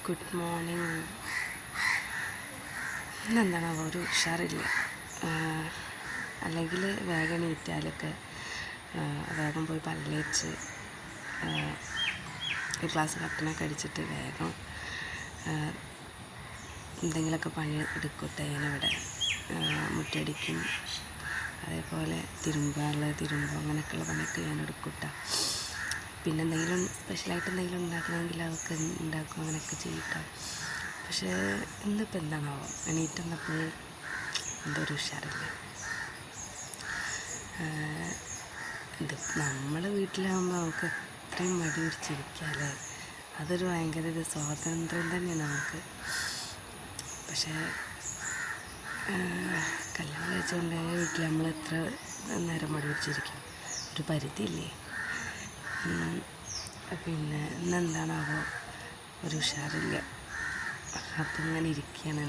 Good morning. ഇന്നെന്താണ് ഒരു ഉഷാറില്ല. അല്ലെങ്കിൽ വേഗം എണീറ്റാലൊക്കെ വേഗം പോയി പല്ലേച്ച് ഒരു ഗ്ലാസ് കട്ടനൊക്കെ അടിച്ചിട്ട് വേഗം എന്തെങ്കിലുമൊക്കെ പണി എടുക്കട്ടെ. ഞാനിവിടെ മുറ്റടിക്കും, അതേപോലെ തിരുമ്പും, അങ്ങനെയൊക്കെയുള്ള പണിയൊക്കെ ഞാൻ എടുക്കട്ടെ. പിന്നെ എന്തെങ്കിലും സ്പെഷ്യലായിട്ട് എന്തെങ്കിലും ഉണ്ടാക്കണമെങ്കിൽ അതൊക്കെ ഉണ്ടാക്കും, അങ്ങനെയൊക്കെ ചെയ്യിട്ടാം. പക്ഷേ ഇന്നിപ്പോൾ എന്താണാവോ എണീറ്റപ്പോൾ എന്തൊരു ഉഷാറില്ല. ഇത് നമ്മൾ വീട്ടിലാകുമ്പോൾ നമുക്ക് അത്രയും മടി പിടിച്ചിരിക്കാമല്ലേ. അതൊരു ഭയങ്കര ഒരു സ്വാതന്ത്ര്യം തന്നെയാണ് നമുക്ക്. പക്ഷേ കല്യാണം കഴിച്ചുകൊണ്ട് വീട്ടിൽ നമ്മൾ എത്ര നേരം മടി പിടിച്ചിരിക്കും, ഒരു പരിധിയില്ലേ. പിന്നെ ഇന്നെന്താണാവോ ഒരു ഉഷാറില്ല. അപ്പം ഇങ്ങനെ ഇരിക്കുകയാണ്.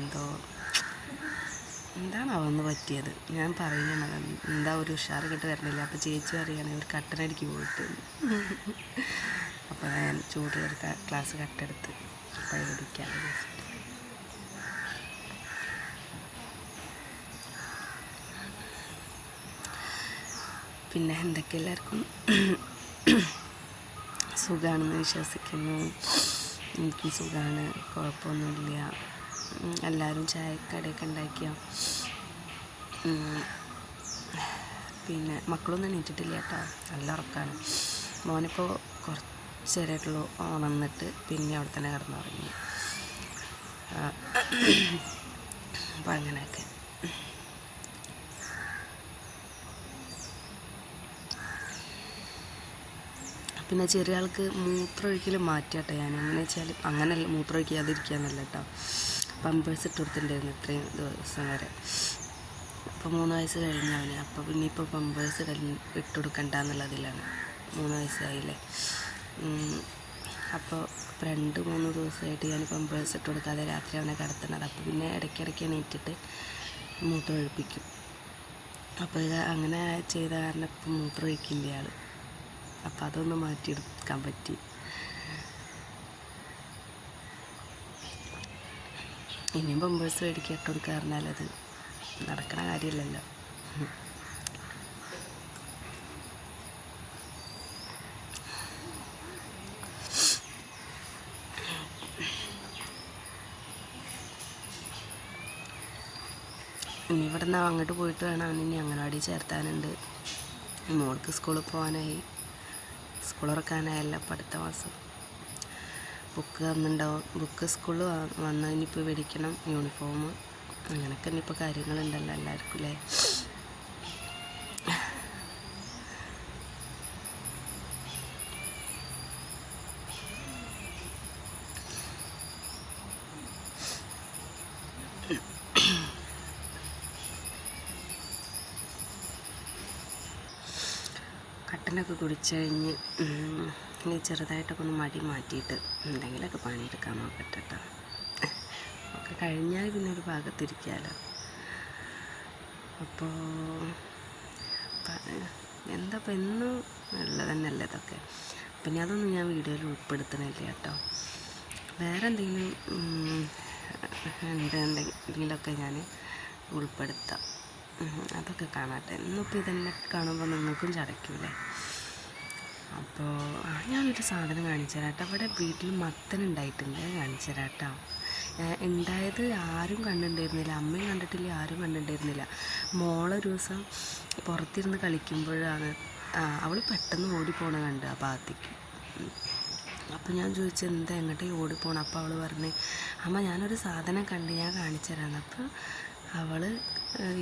എന്താണാവോ ഒന്ന് പറ്റിയത്. ഞാൻ പറയുന്നത് എന്താ ഒരു ഉഷാറ് കിട്ട് വരണില്ല. അപ്പോൾ ചേച്ചി പറയുകയാണെങ്കിൽ ഒരു കട്ടനടിക്ക് പോയിട്ട് അപ്പോൾ ഞാൻ ചൂടുള്ളൊരു ഗ്ലാസ് കട്ടെടുത്ത് അപ്പോൾ കുടിക്കാതെ വെച്ചിട്ട് പിന്നെ എന്തൊക്കെ എല്ലാവർക്കും സുഖമാണെന്ന് വിശ്വസിക്കുന്നു. എനിക്കും സുഖമാണ്, കുഴപ്പമൊന്നുമില്ല. എല്ലാവരും ചായക്കടയൊക്കെ ഉണ്ടാക്കിയോ? പിന്നെ മക്കളൊന്നും എണീറ്റിട്ടില്ല കേട്ടോ, നല്ല ഉറക്കമാണ്. മോനിപ്പോൾ കുറച്ച് നേരമായിട്ടുള്ളൂ ഉണർന്നിട്ട്, പിന്നെ അവിടെ തന്നെ കിടന്നുറങ്ങി. അപ്പം അങ്ങനെയൊക്കെ. പിന്നെ ചെറിയ ആൾക്ക് മൂത്രമൊഴിക്കൽ മാറ്റിയാട്ടോ ഞാൻ. എങ്ങനെ വെച്ചാൽ അങ്ങനെയല്ല, മൂത്രമൊഴിക്കാതിരിക്കാന്നല്ല കേട്ടോ, പമ്പേഴ്സ് ഇട്ട് കൊടുത്തിട്ടുണ്ടായിരുന്നു ഇത്രയും ദിവസം വരെ. അപ്പോൾ 3 വയസ്സ് കഴിഞ്ഞവന്. അപ്പോൾ പിന്നെ ഇപ്പോൾ പമ്പേഴ്സ് ഇട്ട് കൊടുക്കണ്ട എന്നുള്ളതിലാണ്. 3 വയസ്സായില്ലേ. അപ്പോൾ 2-3 ദിവസമായിട്ട് ഞാൻ പമ്പേഴ്സ് ഇട്ട് കൊടുക്കാതെ രാത്രി അവനെ കിടത്തുന്നത്. അപ്പോൾ പിന്നെ ഇടയ്ക്കിടയ്ക്ക് എണീറ്റിട്ട് മൂത്രമൊഴിപ്പിക്കും. അപ്പോൾ അങ്ങനെ ചെയ്ത കാരണം ഇപ്പം മൂത്രമൊഴിക്കില്ല ആൾ. അപ്പോൾ അതൊന്ന് മാറ്റിയെടുക്കാൻ പറ്റി. ഇനിയും പമ്പേഴ്സ് മേടിക്കുക ഇട്ട് കൊടുക്കുക പറഞ്ഞാൽ അത് നടക്കണ കാര്യമല്ലല്ലോ. ഇനി ഇവിടെ നിന്ന് അങ്ങോട്ട് പോയിട്ട് വേണം ഇനി അംഗനവാടി ചേർത്താനുണ്ട്. മോൾക്ക് സ്കൂളിൽ പോകാനായി, സ്കൂൾ തുറക്കാനായല്ല അപ്പം അടുത്ത മാസം. ബുക്ക് വന്നിട്ടുണ്ടാവും, ബുക്ക് സ്കൂളിൽ വന്ന് ഇനിയിപ്പോൾ മേടിക്കണം, യൂണിഫോം, അങ്ങനെയൊക്കെ ഇനിയിപ്പോൾ കാര്യങ്ങളുണ്ടല്ലോ എല്ലാവർക്കും അല്ലേ. കട്ടനൊക്കെ കുടിച്ച് കഴിഞ്ഞ് ഇനി ചെറുതായിട്ടൊക്കെ ഒന്ന് മടി മാറ്റിയിട്ട് എന്തെങ്കിലുമൊക്കെ പണിയെടുക്കാൻ നോക്കട്ടെ കേട്ടോ. ഒക്കെ കഴിഞ്ഞാൽ പിന്നെ ഒരു ഭാഗത്തിരിക്കാമല്ലോ. അപ്പോൾ എന്താ ഇപ്പം എന്നും ഉള്ളത് തന്നെയല്ലേ ഇതൊക്കെ. പിന്നെ അതൊന്നും ഞാൻ വീഡിയോയിൽ ഉൾപ്പെടുത്തണില്ല കേട്ടോ. വേറെ എന്തെങ്കിലും എന്തെങ്കിലുമൊക്കെ ഞാൻ ഉൾപ്പെടുത്താം, അതൊക്കെ കാണാട്ടെ. ഇന്നിപ്പോൾ ഇതെന്നെ കാണുമ്പോൾ നിങ്ങൾക്കും ചടയ്ക്കൂലേ. അപ്പോൾ ഞാനൊരു സാധനം കാണിച്ചു തരാം കേട്ടോ. ഇവിടെ വീട്ടിൽ മത്തനുണ്ടായിട്ടുണ്ട്, കാണിച്ചു തരാം കേട്ടോ. ഉണ്ടായത് ആരും കണ്ടിട്ടുണ്ടായിരുന്നില്ല, അമ്മയും കണ്ടിട്ടില്ല, ആരും കണ്ടിട്ടുണ്ടായിരുന്നില്ല. മോളൊരു ദിവസം പുറത്തിരുന്ന് കളിക്കുമ്പോഴാണ് അവൾ പെട്ടെന്ന് ഓടിപ്പോണ കണ്ട് ആ ഭാഗത്തേക്ക്. അപ്പോൾ ഞാൻ ചോദിച്ചു എന്താ എങ്ങോട്ടേ ഓടിപ്പോണം. അപ്പോൾ അവൾ പറഞ്ഞ് അമ്മ ഞാനൊരു സാധനം കണ്ട്, ഞാൻ കാണിച്ചു തരാമെന്ന്. അപ്പോൾ അവൾ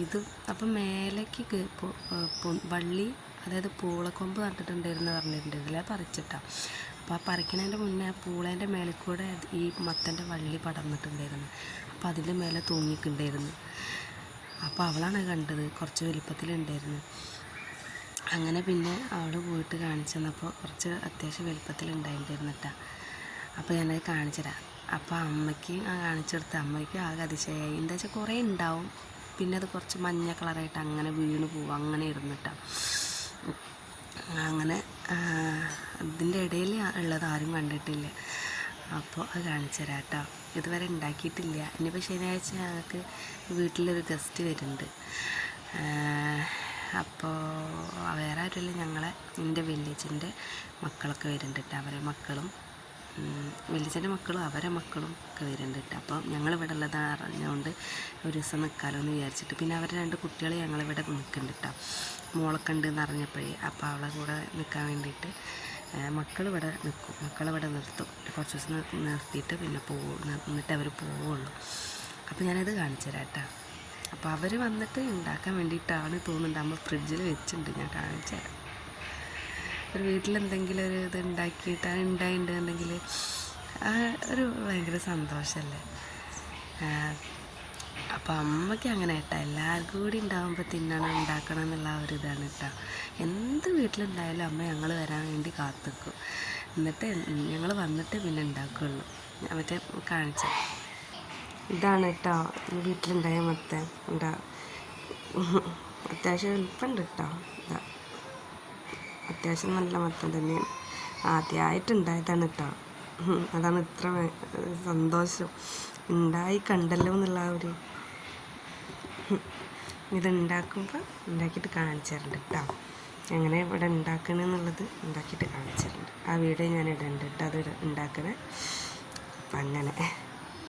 ഇത് അപ്പം മേലേക്ക് വള്ളി, അതായത് പൂളക്കൊമ്പ് നട്ടിട്ടുണ്ടായിരുന്നു പറഞ്ഞിട്ടുണ്ടായിരുന്നില്ല, പറിച്ചിട്ടാണ്. അപ്പോൾ ആ പറിക്കണതിൻ്റെ മുന്നേ ആ പൂളേൻ്റെ മേലെ കൂടെ ഈ മത്തൻ്റെ വള്ളി പടർന്നിട്ടുണ്ടായിരുന്നു. അപ്പോൾ അതിൻ്റെ മേലെ തൂങ്ങിയിട്ടുണ്ടായിരുന്നു. അപ്പോൾ അവളാണ് കണ്ടത്, കുറച്ച് വലുപ്പത്തിലുണ്ടായിരുന്നു. അങ്ങനെ പിന്നെ അവൾ പോയിട്ട് കാണിച്ചു തന്നപ്പോൾ കുറച്ച് അത്യാവശ്യം വലുപ്പത്തിലുണ്ടായിട്ടുണ്ടായിരുന്നു കേട്ടോ. അപ്പോൾ ഞാനത് കാണിച്ചു തരാം. അപ്പോൾ അമ്മയ്ക്ക് കാണിച്ചു കൊടുത്ത അമ്മയ്ക്ക് ആകെ അതിശയമായി. എന്താ വെച്ചാൽ കുറേ ഉണ്ടാവും, പിന്നെ അത് കുറച്ച് മഞ്ഞ കളറായിട്ട് അങ്ങനെ വീണ് പോവും, അങ്ങനെ ഇരുന്നിട്ടാണ്. അങ്ങനെ ഇതിൻ്റെ ഇടയിൽ ഉള്ളത് ആരും കണ്ടിട്ടില്ല. അപ്പോൾ അത് കാണിച്ചു തരാം കേട്ടോ. ഇതുവരെ ഉണ്ടാക്കിയിട്ടില്ല. ഇനിയിപ്പോൾ ശനിയാഴ്ച ഞങ്ങൾക്ക് വീട്ടിലൊരു ഗസ്റ്റ് വരുന്നുണ്ട്. അപ്പോൾ വേറെ ആരുമില്ല, എൻ്റെ വല്യച്ഛൻ്റെ മക്കളൊക്കെ വരുന്നുണ്ട് കേട്ടോ. അവരെ മക്കളും വല്യച്ഛൻ്റെ മക്കളും അവരെ മക്കളും ഒക്കെ വരുന്നുണ്ട് കേട്ടോ. അപ്പം ഞങ്ങളിവിടെ ഉള്ളതാണ് അറിഞ്ഞുകൊണ്ട് ഒരു ദിവസം നിൽക്കാമല്ലോ എന്ന് വിചാരിച്ചിട്ട്, പിന്നെ അവരെ 2 കുട്ടികൾ ഞങ്ങളിവിടെ നിൽക്കുന്നുണ്ട് കേട്ടോ. മോളൊക്കെ ഉണ്ടെന്ന് അറിഞ്ഞപ്പോഴേ അപ്പോൾ അവളെ കൂടെ നിൽക്കാൻ വേണ്ടിയിട്ട് മക്കളിവിടെ നിൽക്കും, മക്കളിവിടെ നിർത്തും. കുറച്ച് ദിവസം നിർത്തിയിട്ട് പിന്നെ എന്നിട്ട് അവർ പോവുള്ളൂ. അപ്പോൾ ഞാനത് കാണിച്ചു തരാം കേട്ടോ. അപ്പോൾ അവർ വന്നിട്ട് ഉണ്ടാക്കാൻ വേണ്ടിയിട്ടാണ് തോന്നുന്നുണ്ട്. നമ്മൾ ഫ്രിഡ്ജിൽ വെച്ചിട്ടുണ്ട്, ഞാൻ കാണിച്ചു തരാം. ഒരു വീട്ടിലെന്തെങ്കിലും ഒരു ഇത് ഉണ്ടായിട്ടുണ്ടെന്നുണ്ടെങ്കിൽ ഒരു ഭയങ്കര സന്തോഷമല്ലേ. അപ്പോൾ അമ്മയ്ക്ക് അങ്ങനെ കേട്ടോ, എല്ലാവർക്കും കൂടി ഉണ്ടാകുമ്പോൾ ഉണ്ടാക്കണം എന്നുള്ള ഒരു ഇതാണ് കേട്ടോ. എന്ത് വീട്ടിലുണ്ടായാലും അമ്മ ഞങ്ങൾ വരാൻ വേണ്ടി കാത്തിക്കും. എന്നിട്ട് ഞങ്ങൾ വന്നിട്ട് പിന്നെ ഉണ്ടാക്കുകയുള്ളൂ. മറ്റേ കാണിച്ച ഇതാണ് കേട്ടോ വീട്ടിലുണ്ടായ മത്തൻ. അത്യാവശ്യം എളുപ്പമുണ്ട് കേട്ടോ. അത്യാവശ്യം നല്ല മത്തൻ തന്നെയാണ്. ആദ്യമായിട്ടുണ്ടായതാണ് കേട്ടോ. അതാണ് ഇത്ര സന്തോഷം. ഉണ്ടായി കണ്ടല്ലോ എന്നുള്ള ആ ഒരു ഇതുണ്ടാക്കുമ്പോൾ ഉണ്ടാക്കിയിട്ട് കാണിച്ചു തരുന്നുണ്ട് കേട്ടോ. എങ്ങനെ ഇവിടെ ഉണ്ടാക്കണമെന്നുള്ളത് ഉണ്ടാക്കിയിട്ട് കാണിച്ചു തരുന്നുണ്ട്. ആ വീഡിയോ ഞാൻ ഇടുന്നുണ്ട് കേട്ടോ, അത് ഉണ്ടാക്കണേ. അപ്പം അങ്ങനെ